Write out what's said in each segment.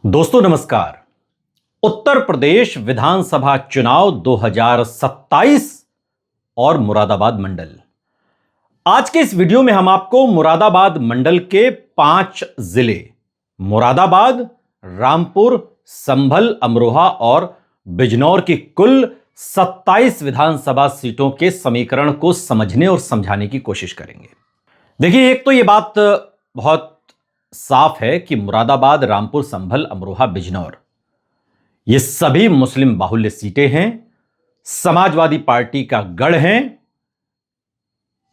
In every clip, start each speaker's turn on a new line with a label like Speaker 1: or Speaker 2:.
Speaker 1: दोस्तों नमस्कार। उत्तर प्रदेश विधानसभा चुनाव 2027 और मुरादाबाद मंडल। आज के इस वीडियो में हम आपको मुरादाबाद मंडल के 5 जिले मुरादाबाद, रामपुर, संभल, अमरोहा और बिजनौर की कुल 27 विधानसभा सीटों के समीकरण को समझने और समझाने की कोशिश करेंगे। देखिए, एक तो यह बात बहुत साफ है कि मुरादाबाद, रामपुर, संभल, अमरोहा, बिजनौर ये सभी मुस्लिम बाहुल्य सीटें हैं, समाजवादी पार्टी का गढ़ हैं।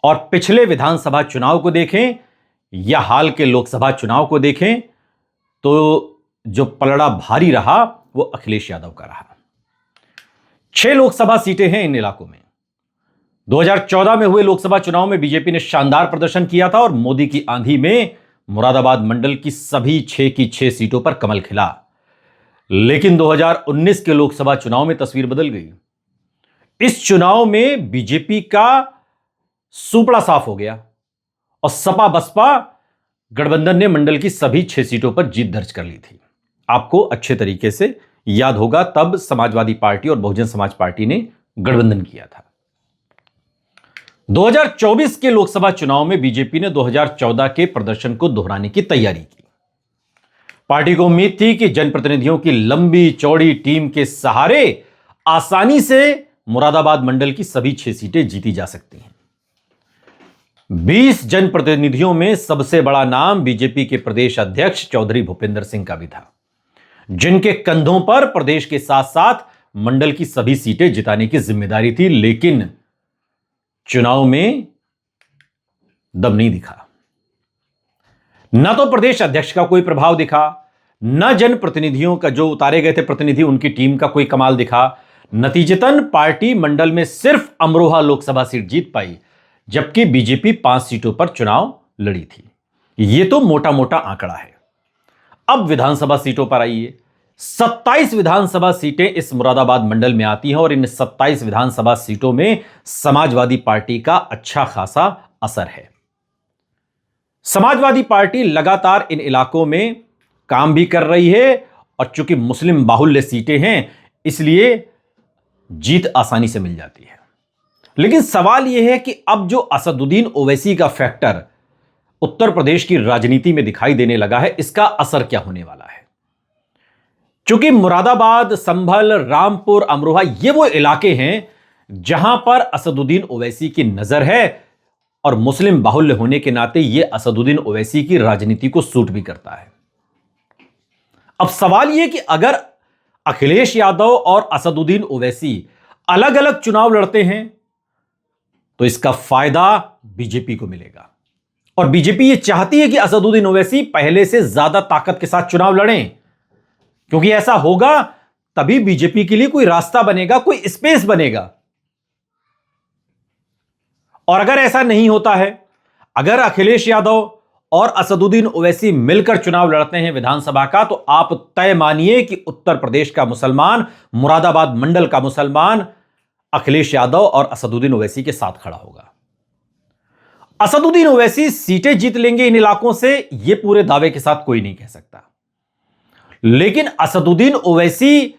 Speaker 1: और पिछले विधानसभा चुनाव को देखें या हाल के लोकसभा चुनाव को देखें तो जो पलड़ा भारी रहा वो अखिलेश यादव का रहा। 6 लोकसभा सीटें हैं इन इलाकों में। 2014 में हुए लोकसभा चुनाव में बीजेपी ने शानदार प्रदर्शन किया था और मोदी की आंधी में मुरादाबाद मंडल की सभी 6 की 6 सीटों पर कमल खिला। लेकिन 2019 के लोकसभा चुनाव में तस्वीर बदल गई। इस चुनाव में बीजेपी का सूपड़ा साफ हो गया और सपा बसपा गठबंधन ने मंडल की सभी 6 सीटों पर जीत दर्ज कर ली थी। आपको अच्छे तरीके से याद होगा, तब समाजवादी पार्टी और बहुजन समाज पार्टी ने गठबंधन किया था। 2024 के लोकसभा चुनाव में बीजेपी ने 2014 के प्रदर्शन को दोहराने की तैयारी की। पार्टी को उम्मीद थी कि जनप्रतिनिधियों की लंबी चौड़ी टीम के सहारे आसानी से मुरादाबाद मंडल की सभी 6 सीटें जीती जा सकती हैं। 20 जनप्रतिनिधियों में सबसे बड़ा नाम बीजेपी के प्रदेश अध्यक्ष चौधरी भूपेंद्र सिंह का भी था, जिनके कंधों पर प्रदेश के साथ साथ मंडल की सभी सीटें जिताने की जिम्मेदारी थी। लेकिन चुनाव में दम नहीं दिखा। न तो प्रदेश अध्यक्ष का कोई प्रभाव दिखा, न जनप्रतिनिधियों का, जो उतारे गए थे प्रतिनिधि, उनकी टीम का कोई कमाल दिखा। नतीजतन पार्टी मंडल में सिर्फ अमरोहा लोकसभा सीट जीत पाई, जबकि बीजेपी 5 सीटों पर चुनाव लड़ी थी। यह तो मोटा मोटा आंकड़ा है। अब विधानसभा सीटों पर आइए। 27 विधानसभा सीटें इस मुरादाबाद मंडल में आती हैं और इन 27 विधानसभा सीटों में समाजवादी पार्टी का अच्छा खासा असर है। समाजवादी पार्टी लगातार इन इलाकों में काम भी कर रही है और चूंकि मुस्लिम बाहुल्य सीटें हैं इसलिए जीत आसानी से मिल जाती है। लेकिन सवाल यह है कि अब जो असदुद्दीन ओवैसी का फैक्टर उत्तर प्रदेश की राजनीति में दिखाई देने लगा है, इसका असर क्या होने वाला है। चूंकि मुरादाबाद, संभल, रामपुर, अमरोहा ये वो इलाके हैं जहां पर असदुद्दीन ओवैसी की नजर है और मुस्लिम बाहुल्य होने के नाते यह असदुद्दीन ओवैसी की राजनीति को सूट भी करता है। अब सवाल यह कि अगर अखिलेश यादव और असदुद्दीन ओवैसी अलग अलग चुनाव लड़ते हैं तो इसका फायदा बीजेपी को मिलेगा और बीजेपी यह चाहती है कि असदुद्दीन ओवैसी पहले से ज्यादा ताकत के साथ चुनाव लड़ें, क्योंकि ऐसा होगा तभी बीजेपी के लिए कोई रास्ता बनेगा, कोई स्पेस बनेगा। और अगर ऐसा नहीं होता है, अगर अखिलेश यादव और असदुद्दीन ओवैसी मिलकर चुनाव लड़ते हैं विधानसभा का, तो आप तय मानिए कि उत्तर प्रदेश का मुसलमान, मुरादाबाद मंडल का मुसलमान अखिलेश यादव और असदुद्दीन ओवैसी के साथ खड़ा होगा। असदुद्दीन ओवैसी सीटें जीत लेंगे इन इलाकों से, यह पूरे दावे के साथ कोई नहीं कह सकता। लेकिन असदुद्दीन ओवैसी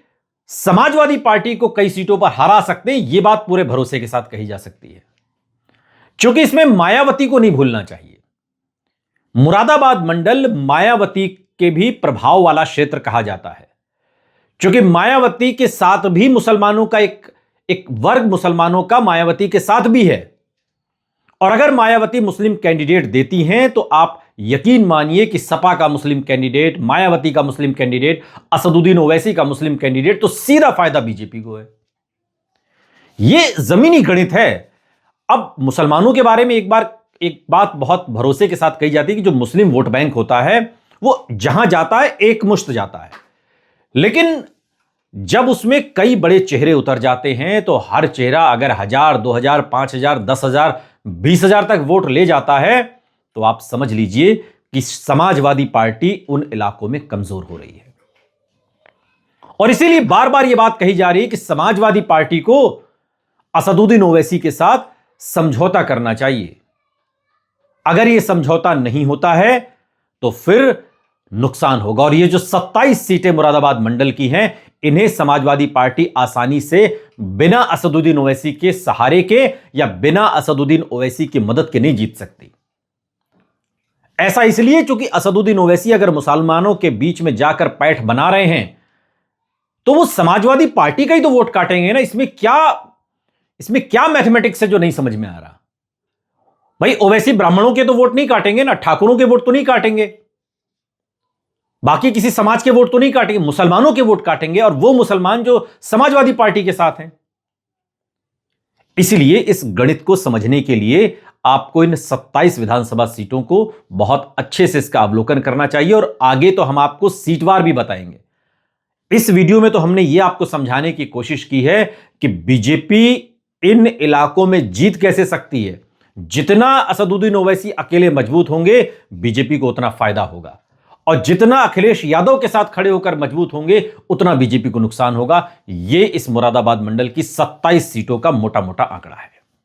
Speaker 1: समाजवादी पार्टी को कई सीटों पर हरा सकते हैं, यह बात पूरे भरोसे के साथ कही जा सकती है, क्योंकि इसमें मायावती को नहीं भूलना चाहिए। मुरादाबाद मंडल मायावती के भी प्रभाव वाला क्षेत्र कहा जाता है, क्योंकि मायावती के साथ भी मुसलमानों का एक वर्ग मुसलमानों का मायावती के साथ भी है। और अगर मायावती मुस्लिम कैंडिडेट देती हैं तो आप यकीन मानिए कि सपा का मुस्लिम कैंडिडेट, मायावती का मुस्लिम कैंडिडेट, असदुद्दीन ओवैसी का मुस्लिम कैंडिडेट, तो सीधा फायदा बीजेपी को है। यह जमीनी गणित है। अब मुसलमानों के बारे में एक बात बहुत भरोसे के साथ कही जाती है कि जो मुस्लिम वोट बैंक होता है वो जहां जाता है एक मुश्त जाता है, लेकिन जब उसमें कई बड़े चेहरे उतर जाते हैं तो हर चेहरा अगर 1000, 2000, 5000, 10000, 20000 तक वोट ले जाता है तो आप समझ लीजिए कि समाजवादी पार्टी उन इलाकों में कमजोर हो रही है। और इसीलिए बार बार यह बात कही जा रही है कि समाजवादी पार्टी को असदुद्दीन ओवैसी के साथ समझौता करना चाहिए। अगर यह समझौता नहीं होता है तो फिर नुकसान होगा। और ये जो 27 सीटें मुरादाबाद मंडल की हैं, इन्हें समाजवादी पार्टी आसानी से बिना असदुद्दीन ओवैसी के सहारे के या बिना असदुद्दीन ओवैसी की मदद के नहीं जीत सकती। ऐसा इसलिए क्योंकि असदुद्दीन ओवैसी अगर मुसलमानों के बीच में जाकर पैठ बना रहे हैं तो वो समाजवादी पार्टी का ही तो वोट काटेंगे ना। इसमें क्या मैथमेटिक्स है जो नहीं समझ में आ रहा। भाई ओवैसी ब्राह्मणों के तो वोट नहीं काटेंगे ना, ठाकुरों के वोट तो नहीं काटेंगे, बाकी किसी समाज के वोट तो नहीं काटेंगे, मुसलमानों के वोट काटेंगे, और वो मुसलमान जो समाजवादी पार्टी के साथ हैं। इसलिए इस गणित को समझने के लिए आपको इन 27 विधानसभा सीटों को बहुत अच्छे से इसका अवलोकन करना चाहिए, और आगे तो हम आपको सीटवार भी बताएंगे। इस वीडियो में तो हमने यह आपको समझाने की कोशिश की है कि बीजेपी इन इलाकों में जीत कैसे सकती है। जितना असदुद्दीन ओवैसी अकेले मजबूत होंगे, बीजेपी को उतना फायदा होगा, और जितना अखिलेश यादव के साथ खड़े होकर मजबूत होंगे, उतना बीजेपी को नुकसान होगा। यह इस मुरादाबाद मंडल की 27 सीटों का मोटा मोटा आंकड़ा है।